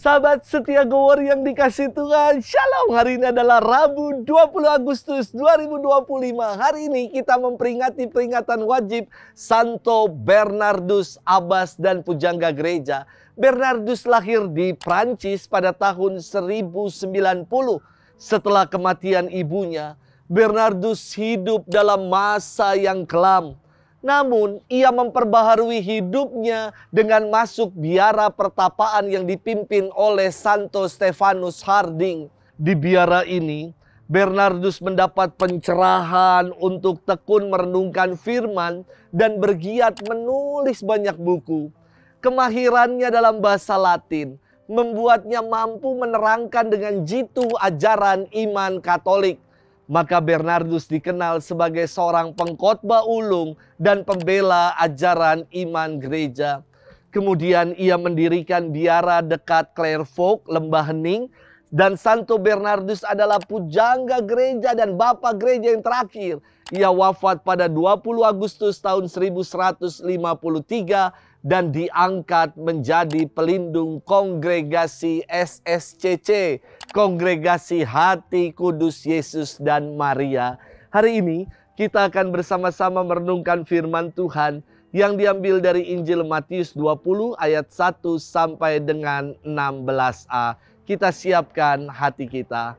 Sahabat setia Gowor yang dikasih Tuhan, Shalom. Hari ini adalah Rabu 20 Agustus 2025. Hari ini kita memperingati peringatan wajib Santo Bernardus Abbas dan Pujangga Gereja. Bernardus lahir di Prancis pada tahun 1090. Setelah kematian ibunya, Bernardus hidup dalam masa yang kelam. Namun, ia memperbaharui hidupnya dengan masuk biara pertapaan yang dipimpin oleh Santo Stefanus Harding. Di biara ini, Bernardus mendapat pencerahan untuk tekun merenungkan firman dan bergiat menulis banyak buku. Kemahirannya dalam bahasa Latin membuatnya mampu menerangkan dengan jitu ajaran iman Katolik. Maka Bernardus dikenal sebagai seorang pengkhotbah ulung dan pembela ajaran iman gereja. Kemudian ia mendirikan biara dekat Clairvaux, Lembah Hening. Dan Santo Bernardus adalah pujangga gereja dan bapak gereja yang terakhir. Ia wafat pada 20 Agustus tahun 1153 dan diangkat menjadi pelindung kongregasi SSCC, Kongregasi Hati Kudus Yesus dan Maria. Hari ini kita akan bersama-sama merenungkan firman Tuhan yang diambil dari Injil Matius 20 ayat 1 sampai dengan 16a. Kita siapkan hati kita.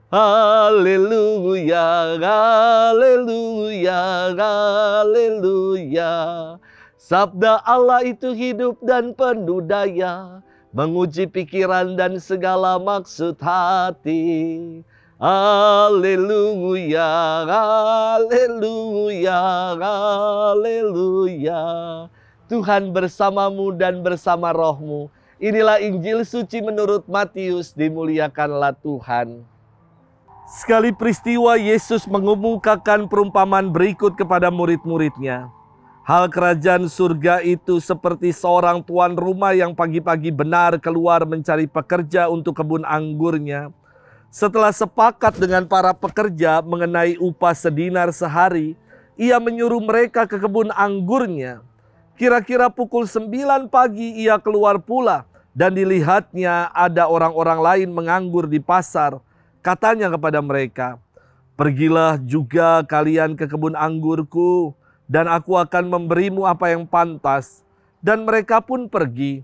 Haleluya, haleluya, haleluya. Sabda Allah itu hidup dan penuh daya, menguji pikiran dan segala maksud hati. Haleluya, haleluya, haleluya. Tuhan bersamamu dan bersama rohmu. Inilah Injil suci menurut Matius, dimuliakanlah Tuhan. Sekali peristiwa Yesus mengemukakan perumpamaan berikut kepada murid-muridnya. Hal kerajaan surga itu seperti seorang tuan rumah yang pagi-pagi benar keluar mencari pekerja untuk kebun anggurnya. Setelah sepakat dengan para pekerja mengenai upah sedinar sehari, ia menyuruh mereka ke kebun anggurnya. Kira-kira pukul 9 pagi ia keluar pula dan dilihatnya ada orang-orang lain menganggur di pasar. Katanya kepada mereka, "Pergilah juga kalian ke kebun anggurku, dan aku akan memberimu apa yang pantas." Dan mereka pun pergi.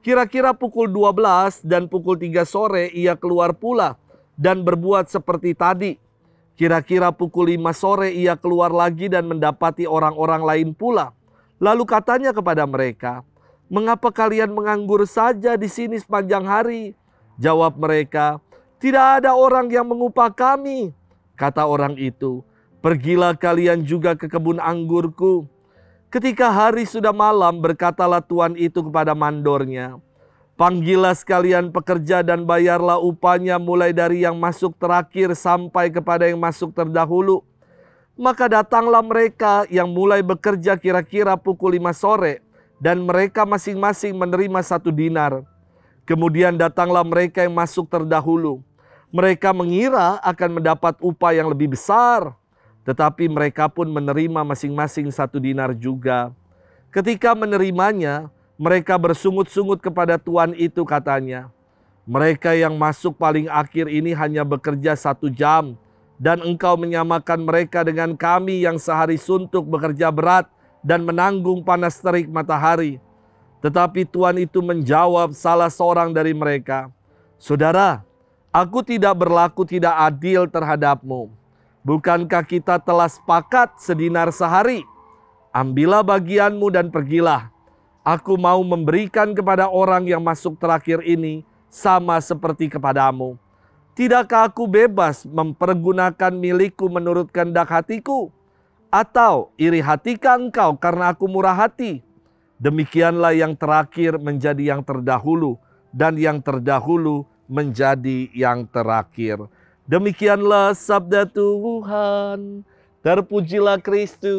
Kira-kira pukul 12 dan pukul 3 sore ia keluar pula dan berbuat seperti tadi. Kira-kira pukul 5 sore ia keluar lagi dan mendapati orang-orang lain pula. Lalu katanya kepada mereka, "Mengapa kalian menganggur saja di sini sepanjang hari?" Jawab mereka, "Tidak ada orang yang mengupah kami." Kata orang itu, "Pergilah kalian juga ke kebun anggurku." Ketika hari sudah malam, berkatalah tuan itu kepada mandornya, "Panggillah sekalian pekerja dan bayarlah upahnya mulai dari yang masuk terakhir sampai kepada yang masuk terdahulu." Maka datanglah mereka yang mulai bekerja kira-kira pukul 5 sore, dan mereka masing-masing menerima 1 dinar. Kemudian datanglah mereka yang masuk terdahulu. Mereka mengira akan mendapat upah yang lebih besar, tetapi mereka pun menerima masing-masing 1 dinar juga. Ketika menerimanya, mereka bersungut-sungut kepada tuan itu, katanya, "Mereka yang masuk paling akhir ini hanya bekerja 1 jam, dan engkau menyamakan mereka dengan kami yang sehari suntuk bekerja berat dan menanggung panas terik matahari." Tetapi tuan itu menjawab salah seorang dari mereka, "Saudara, aku tidak berlaku tidak adil terhadapmu. Bukankah kita telah sepakat sedinar sehari? Ambillah bagianmu dan pergilah. Aku mau memberikan kepada orang yang masuk terakhir ini sama seperti kepadamu. Tidakkah aku bebas mempergunakan milikku menurut kehendak hatiku? Atau iri hatikah engkau karena aku murah hati?" Demikianlah yang terakhir menjadi yang terdahulu, dan yang terdahulu menjadi yang terakhir. Demikianlah sabda Tuhan. Terpujilah Kristus.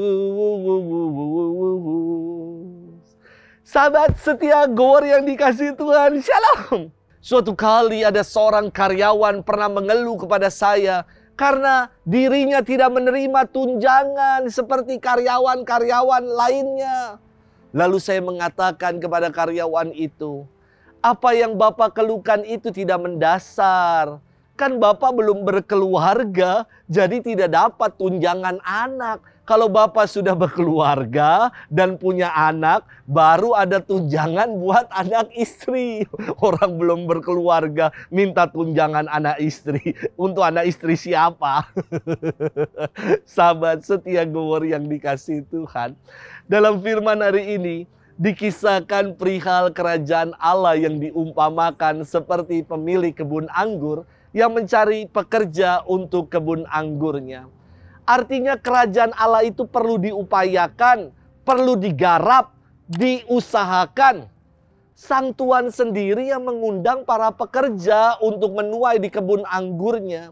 Sahabat setia Gowor yang dikasihi Tuhan, Shalom. Suatu kali ada seorang karyawan pernah mengeluh kepada saya karena dirinya tidak menerima tunjangan seperti karyawan-karyawan lainnya. Lalu saya mengatakan kepada karyawan itu, Apa yang Bapak keluhkan itu tidak mendasar. Kan Bapak belum berkeluarga, jadi tidak dapat tunjangan anak. Kalau Bapak sudah berkeluarga dan punya anak, baru ada tunjangan buat anak istri. Orang belum berkeluarga minta tunjangan anak istri. Untuk anak istri siapa? Sahabat setia Gowor yang dikasihi Tuhan. Dalam firman hari ini, dikisahkan perihal kerajaan Allah yang diumpamakan seperti pemilik kebun anggur yang mencari pekerja untuk kebun anggurnya. Artinya kerajaan Allah itu perlu diupayakan, perlu digarap, diusahakan. Sang Tuhan sendiri yang mengundang para pekerja untuk menuai di kebun anggurnya.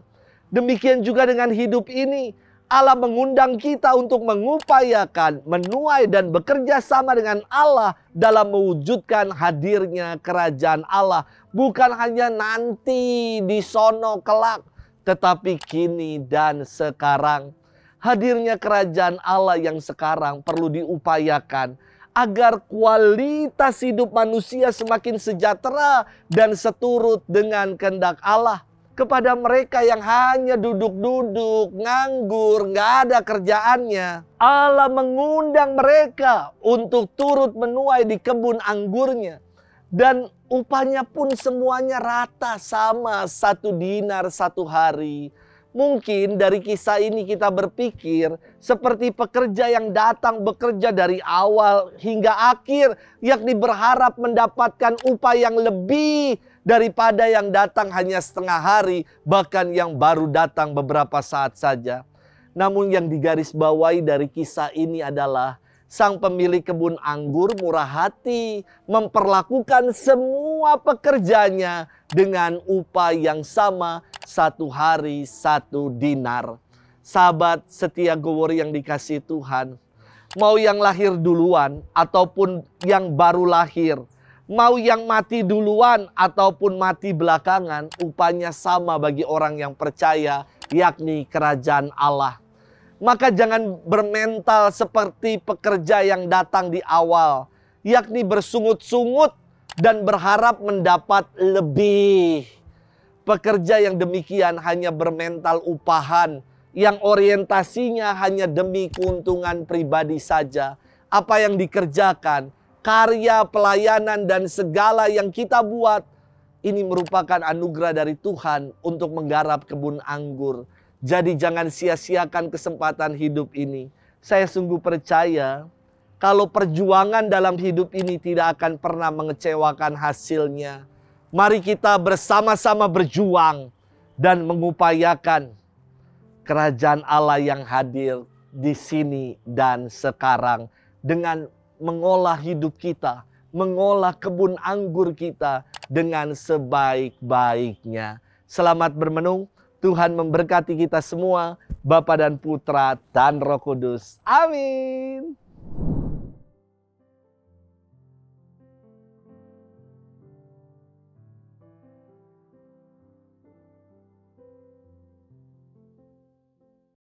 Demikian juga dengan hidup ini. Allah mengundang kita untuk mengupayakan, menuai dan bekerja sama dengan Allah dalam mewujudkan hadirnya kerajaan Allah. Bukan hanya nanti di sono kelak, tetapi kini dan sekarang. Hadirnya kerajaan Allah yang sekarang perlu diupayakan agar kualitas hidup manusia semakin sejahtera dan seturut dengan kehendak Allah. Kepada mereka yang hanya duduk-duduk, nganggur, nggak ada kerjaannya, Allah mengundang mereka untuk turut menuai di kebun anggurnya. Dan upahnya pun semuanya rata sama, 1 dinar 1 hari. Mungkin dari kisah ini kita berpikir seperti pekerja yang datang bekerja dari awal hingga akhir, yakni berharap mendapatkan upah yang lebih daripada yang datang hanya setengah hari, bahkan yang baru datang beberapa saat saja. Namun yang digarisbawahi dari kisah ini adalah sang pemilik kebun anggur murah hati, memperlakukan semua pekerjanya dengan upah yang sama, 1 hari 1 dinar. Sahabat setia Gowor yang dikasihi Tuhan, mau yang lahir duluan ataupun yang baru lahir, mau yang mati duluan ataupun mati belakangan, upahnya sama bagi orang yang percaya, yakni kerajaan Allah. Maka jangan bermental seperti pekerja yang datang di awal, yakni bersungut-sungut dan berharap mendapat lebih. Pekerja yang demikian hanya bermental upahan, yang orientasinya hanya demi keuntungan pribadi saja. Apa yang dikerjakan, karya, pelayanan, dan segala yang kita buat, ini merupakan anugerah dari Tuhan untuk menggarap kebun anggur. Jadi jangan sia-siakan kesempatan hidup ini. Saya sungguh percaya kalau perjuangan dalam hidup ini tidak akan pernah mengecewakan hasilnya. Mari kita bersama-sama berjuang dan mengupayakan kerajaan Allah yang hadir di sini dan sekarang dengan mengolah hidup kita, mengolah kebun anggur kita dengan sebaik-baiknya. Selamat bermenung. Tuhan memberkati kita semua, Bapa dan Putra dan Roh Kudus. Amin.